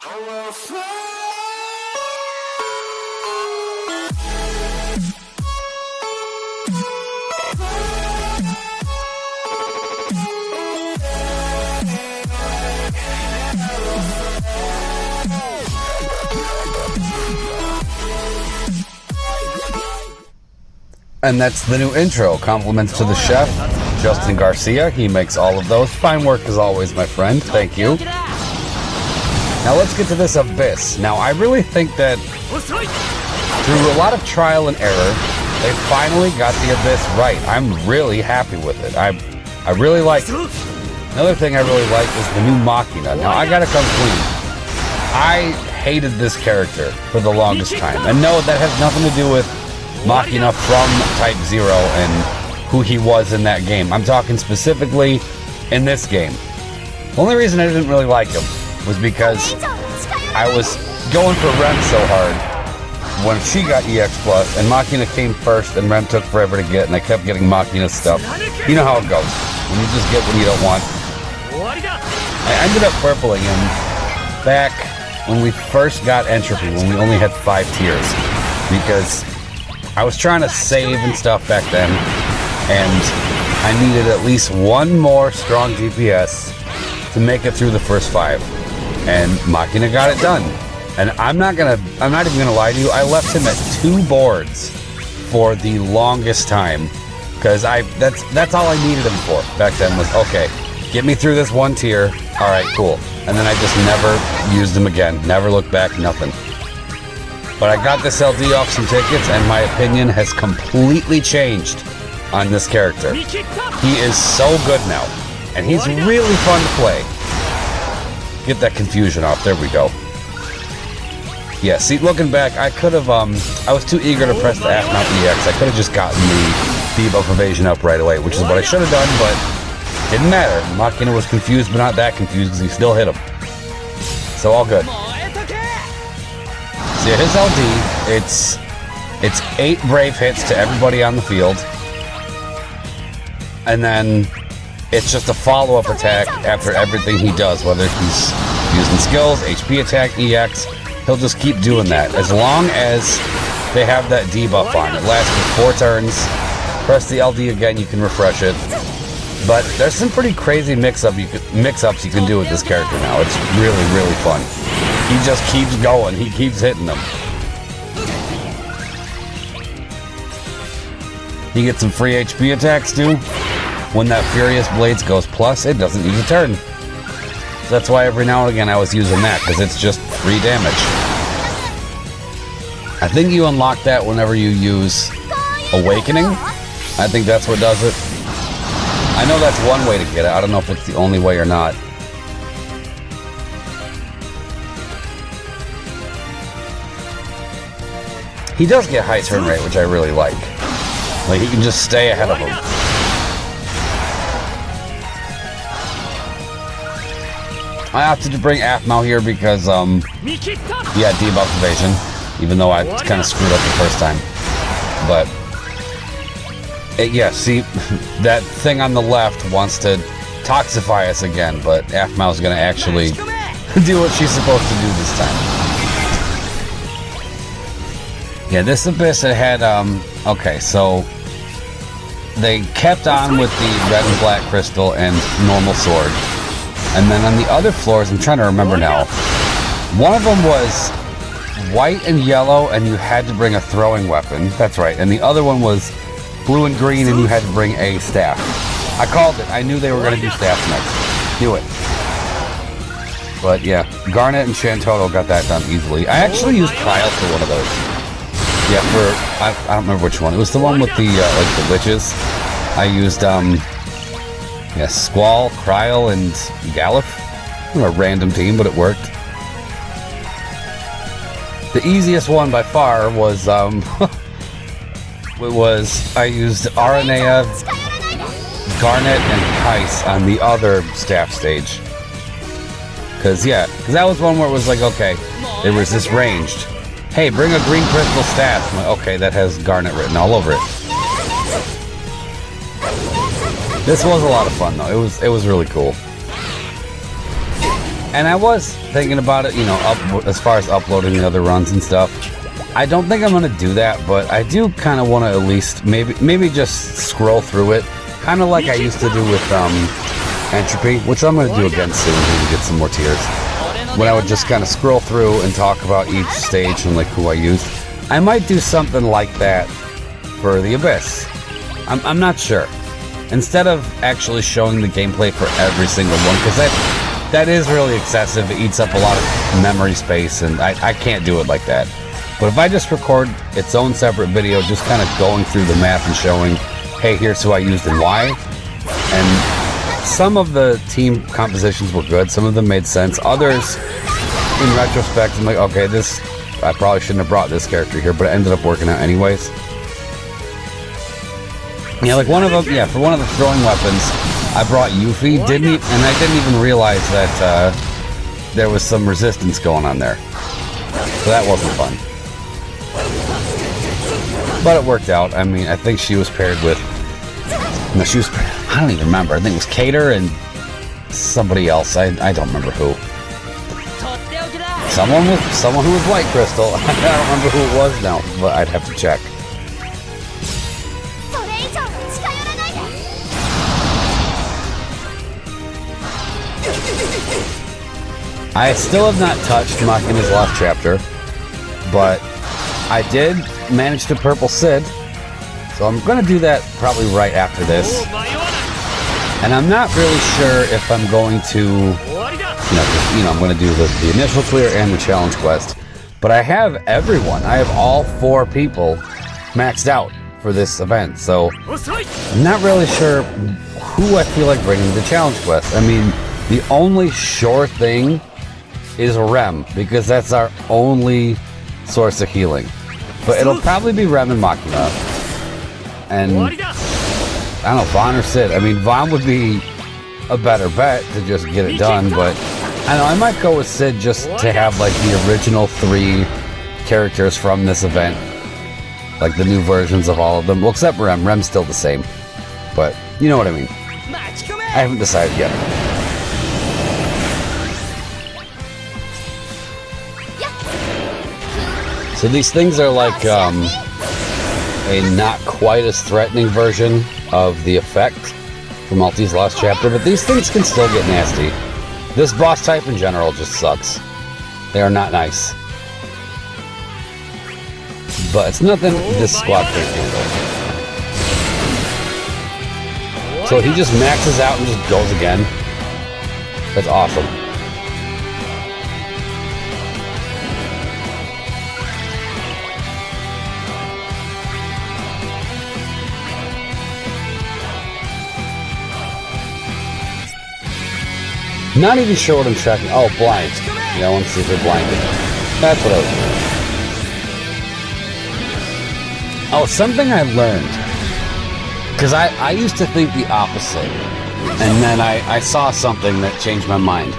And that's the new intro. Compliments to the chef, Justin Garcia. He makes all of those. Fine work as always, my friend. Thank you. Now let's get to this Abyss. Now I really think that through a lot of trial and error, they finally got the Abyss right. I'm really happy with it. I really like it. Another thing I really like is the new Machina. Now I gotta come clean. I hated this character for the longest time. And no, that has nothing to do with Machina from Type 0 and who he was in that game. I'm talking specifically in this game. The only reason I didn't really like him was because I was going for Rem so hard when she got EX Plus and Machina came first and Rem took forever to get and I kept getting Machina stuff. You know how it goes. When you just get what you don't want. I ended up purpling him back when we first got Entropy, when we only had 5 tiers. Because I was trying to save and stuff back then, and I needed at least one more strong DPS to make it through the first 5. And Machina got it done. And I'm not even gonna lie to you, I left him at 2 boards for the longest time. Because that's all I needed him for back then was, okay, get me through this 1 tier, alright, cool. And then I just never used him again, never looked back, nothing. But I got this LD off some tickets, and my opinion has completely changed on this character. He is so good now, and he's really fun to play. Get that confusion off, there we go. Yeah, see, looking back, I could have, I was too eager to press the Aphmau EX. I could have just gotten the debuff evasion up right away, which is what I should have done, but didn't matter. Machina was confused, but not that confused, because he still hit him. So all good. So yeah, his LD, it's 8 brave hits to everybody on the field. And then it's just a follow-up attack after everything he does, whether he's using skills, HP attack, EX, he'll just keep doing that. As long as they have that debuff on. It lasts for 4 turns. Press the LD again, you can refresh it. But there's some pretty crazy mix-ups you can do with this character now. It's really, really fun. He just keeps going. He keeps hitting them. You get some free HP attacks too. When that Furious Blades goes plus, it doesn't use a turn. So that's why every now and again I was using that, because it's just free damage. I think you unlock that whenever you use Awakening. I think that's what does it. I know that's one way to get it. I don't know if it's the only way or not. He does get high turn rate, which I really like. Like, he can just stay ahead of him. I opted to bring Aphmau here because, yeah, debuff evasion. Even though I kind of screwed up the first time. But, yeah, see, that thing on the left wants to toxify us again, but Aphmau's going to actually do what she's supposed to do this time. Yeah, this Abyss, it had, okay, so they kept on with the red and black crystal and normal sword. And then on the other floors, I'm trying to remember now, one of them was white and yellow and you had to bring a throwing weapon. That's right. And the other one was blue and green and you had to bring a staff. I called it. I knew they were going to do staffs next. Do it. But yeah, Garnet and Shantotto got that done easily. I actually used Kyle for one of those. Yeah, for, I don't remember which one. It was the one with the, like the witches. I used, yeah, Squall, Kryl, and Galif. A random team, but it worked. The easiest one by far was, I used Aranea, Garnet, and Kais on the other staff stage. Cause that was one where it was like, okay, there was this ranged. Hey, bring a green crystal staff. I'm like, okay, that has Garnet written all over it. This was a lot of fun though. It was really cool. And I was thinking about it, you know, as far as uploading the other runs and stuff. I don't think I'm going to do that, but I do kind of want to at least maybe just scroll through it, kind of like I used to do with Entropy, which I'm going to do again soon to get some more tiers. When I would just kind of scroll through and talk about each stage and like who I used. I might do something like that for the Abyss. I'm not sure. Instead of actually showing the gameplay for every single one, because that is really excessive. It eats up a lot of memory space, and I can't do it like that. But if I just record its own separate video, just kind of going through the map and showing, hey, here's who I used and why. And some of the team compositions were good. Some of them made sense. Others, in retrospect, I'm like, okay, I probably shouldn't have brought this character here, but it ended up working out anyways. Yeah, like one of them, yeah, for one of the throwing weapons, I brought Yuffie, and I didn't even realize that there was some resistance going on there. So that wasn't fun. But it worked out. I mean, I think she was paired with... No, she was... I don't even remember. I think it was Cater and somebody else. I don't remember who. Someone who was White Crystal. I don't remember who it was now, but I'd have to check. I still have not touched Machina's last chapter, but I did manage to purple Sid, so I'm going to do that probably right after this. And I'm not really sure if I'm going to, I'm going to do the initial clear and the challenge quest. But I have everyone. I have all 4 people maxed out for this event, so I'm not really sure who I feel like bringing the challenge quest. I mean, the only sure thing is Rem, because that's our only source of healing. But it'll probably be Rem and Machina. And I don't know, Vaan or Sid. I mean, Vaan would be a better bet to just get it done, but I know I might go with Sid just to have like the original 3 characters from this event. Like the new versions of all of them. Well, except Rem. Rem's still the same. But you know what I mean. I haven't decided yet. So these things are like a not quite as threatening version of the effect from Malty's last chapter, but these things can still get nasty. This boss type in general just sucks. They are not nice. But it's nothing this squad can't handle. So he just maxes out and just goes again. That's awesome. Not even sure what I'm checking. Oh, blind. Yeah, I want to see if they're blinded. That's what I was doing. Oh, something I learned. Because I used to think the opposite. And then I saw something that changed my mind.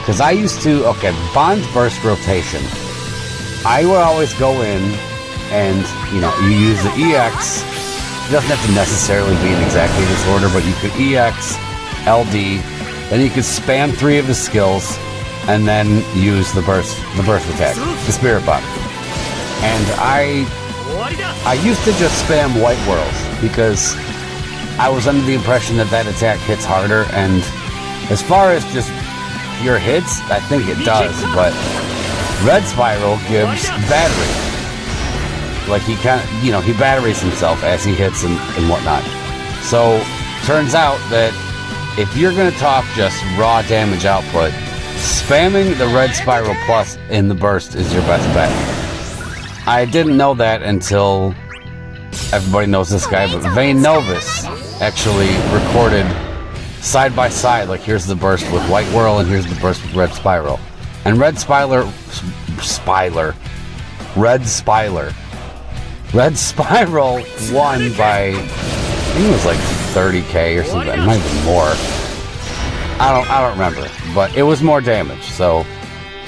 Because I used to, okay, Vaan's burst rotation. I would always go in and, you use the EX. It doesn't have to necessarily be in exactly this order, but you could EX, LD, then you could spam 3 of his skills, and then use the burst attack, the Spirit Bomb. And I used to just spam White Whirls, because I was under the impression that attack hits harder, and as far as just pure hits, I think it does, but Red Spiral gives battery. Like he kind of, he batteries himself as he hits and whatnot. So, turns out that if you're going to talk just raw damage output, spamming the Red Spiral Plus in the burst is your best bet. I didn't know that until everybody knows this guy, but Vayne Novus actually recorded side by side, like here's the burst with White Whirl and here's the burst with Red Spiral. And Red Spiral won by, I think it was like 30k or something, it might be more. I don't remember, but it was more damage, so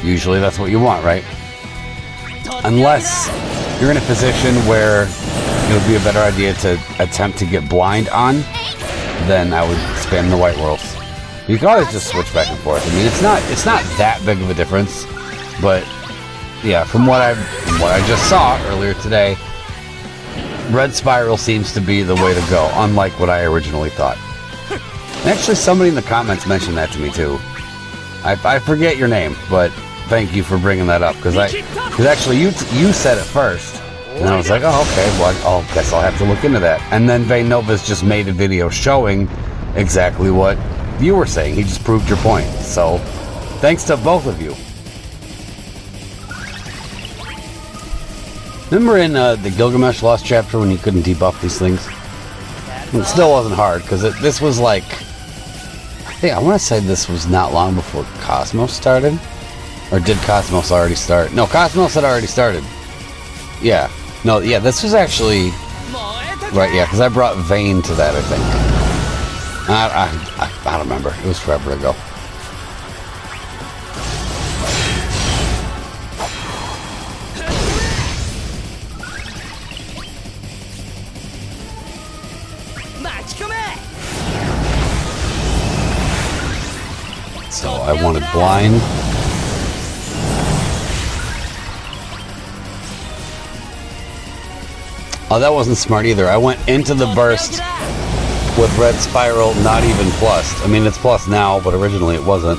usually that's what you want, right? Unless you're in a position where it would be a better idea to attempt to get blind on, then I would spam the White Whirls. You can always just switch back and forth. I mean, it's not that big of a difference, but yeah, from what I just saw earlier today, red spiral seems to be the way to go, unlike what I originally thought. And actually, somebody in the comments mentioned that to me too. I forget your name, but thank you for bringing that up, because actually you said it first, and I was like, oh, okay, well, I guess I'll have to look into that. And then Vane Nova's just made a video showing exactly what you were saying. He just proved your point. So, thanks to both of you. Remember in the Gilgamesh Lost chapter when you couldn't debuff these things? It still wasn't hard, because this was like, I want to say this was not long before Cosmos started. Or did Cosmos already start? No, Cosmos had already started. Yeah. No, yeah, this was actually... Right, yeah, because I brought Vane to that, I think. I don't remember. It was forever ago. So I wanted blind. Oh, that wasn't smart either. I went into the burst with red spiral, not even plus. I mean, it's plus now, but originally it wasn't.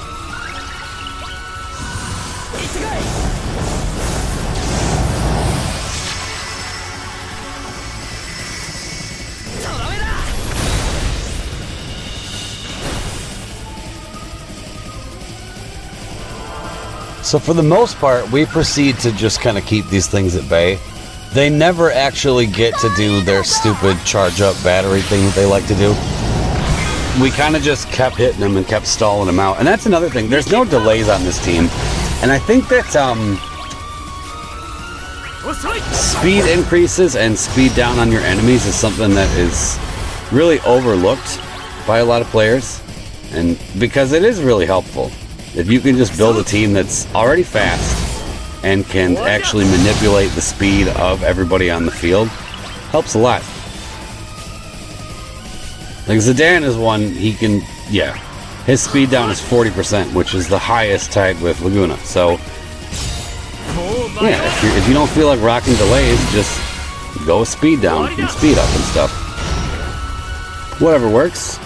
So for the most part, we proceed to just kind of keep these things at bay. They never actually get to do their stupid charge up battery thing that they like to do. We kind of just kept hitting them and kept stalling them out. And that's another thing. There's no delays on this team. And I think that speed increases and speed down on your enemies is something that is really overlooked by a lot of players. And because it is really helpful. If you can just build a team that's already fast and can actually manipulate the speed of everybody on the field, helps a lot. Like Zidane is one, he can, yeah, his speed down is 40%, which is the highest tied with Laguna. So, yeah, if you don't feel like rocking delays, just go speed down and speed up and stuff. Whatever works.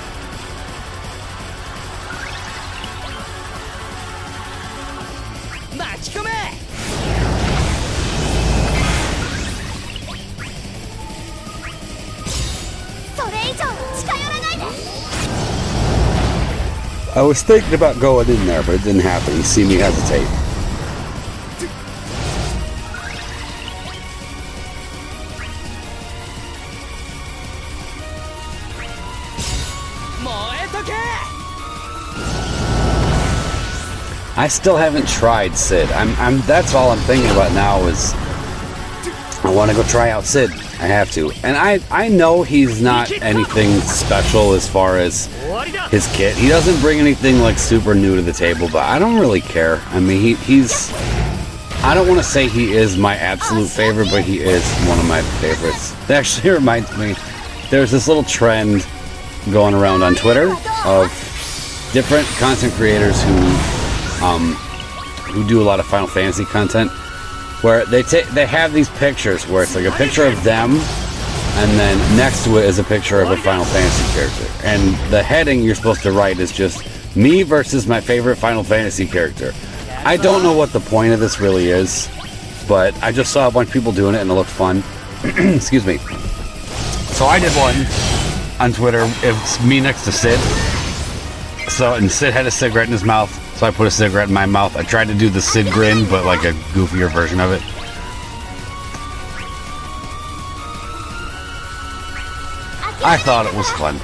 I was thinking about going in there, but it didn't happen. You see me hesitate. I still haven't tried Sid. That's all I'm thinking about now is I want to go try out Sid. I have to. And I know he's not anything special as far as his kit. He doesn't bring anything like super new to the table, but I don't really care. I mean, he's... I don't want to say he is my absolute favorite, but he is one of my favorites. That actually reminds me, there's this little trend going around on Twitter of different content creators who do a lot of Final Fantasy content, where they have these pictures where it's like a picture of them, and then next to it is a picture of a Final Fantasy character. And the heading you're supposed to write is just me versus my favorite Final Fantasy character. I don't know what the point of this really is, but I just saw a bunch of people doing it and it looked fun. Excuse me. So I did one on Twitter. It's me next to Sid. And Sid had a cigarette in his mouth, so I put a cigarette in my mouth. I tried to do the Sid grin, but like a goofier version of it. I thought it was fun.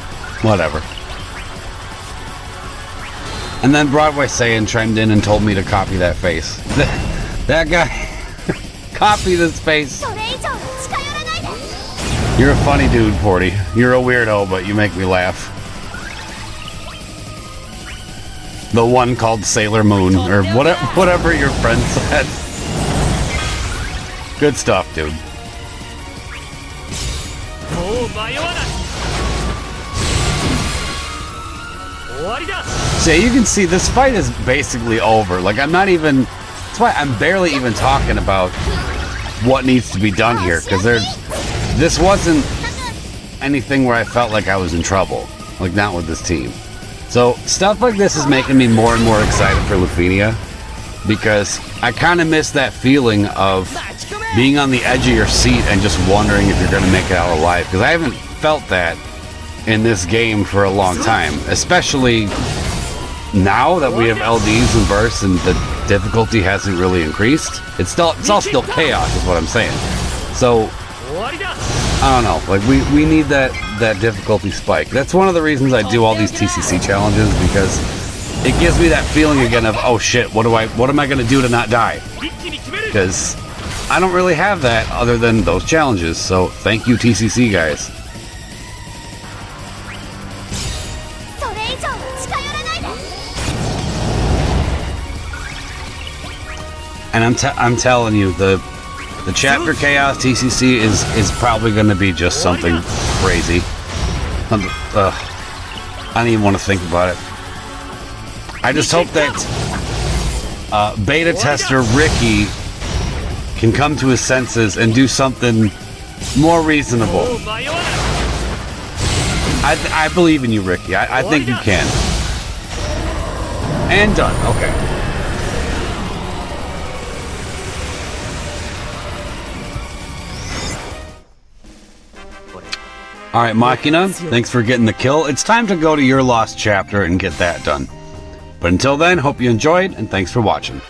Whatever. And then Broadway Saiyan chimed in and told me to copy that face. That guy copied his face. You're a funny dude, 40. You're a weirdo, but you make me laugh. The one called Sailor Moon, or whatever your friend said. Good stuff, dude. So you can see this fight is basically over. Like, I'm not even... That's why I'm barely even talking about what needs to be done here, because this wasn't anything where I felt like I was in trouble. Like, not with this team. So stuff like this is making me more and more excited for Lufenia, because I kind of miss that feeling of being on the edge of your seat and just wondering if you're going to make it out alive, because I haven't felt that in this game for a long time, especially now that we have LDs and bursts and the difficulty hasn't really increased. It's all still chaos is what I'm saying. So I don't know, like we need that difficulty spike. That's one of the reasons I do all these TCC challenges, because it gives me that feeling again of, oh shit, what am I going to do to not die? Because I don't really have that other than those challenges. So thank you, TCC guys. And I'm telling you, the chapter chaos TCC is probably going to be just something crazy. I don't even want to think about it. I just hope that beta tester Ricky can come to his senses and do something more reasonable. I believe in you, Ricky. I think you can. And done. Okay. Alright, Machina, thanks for getting the kill. It's time to go to your lost chapter and get that done. But until then, hope you enjoyed, and thanks for watching.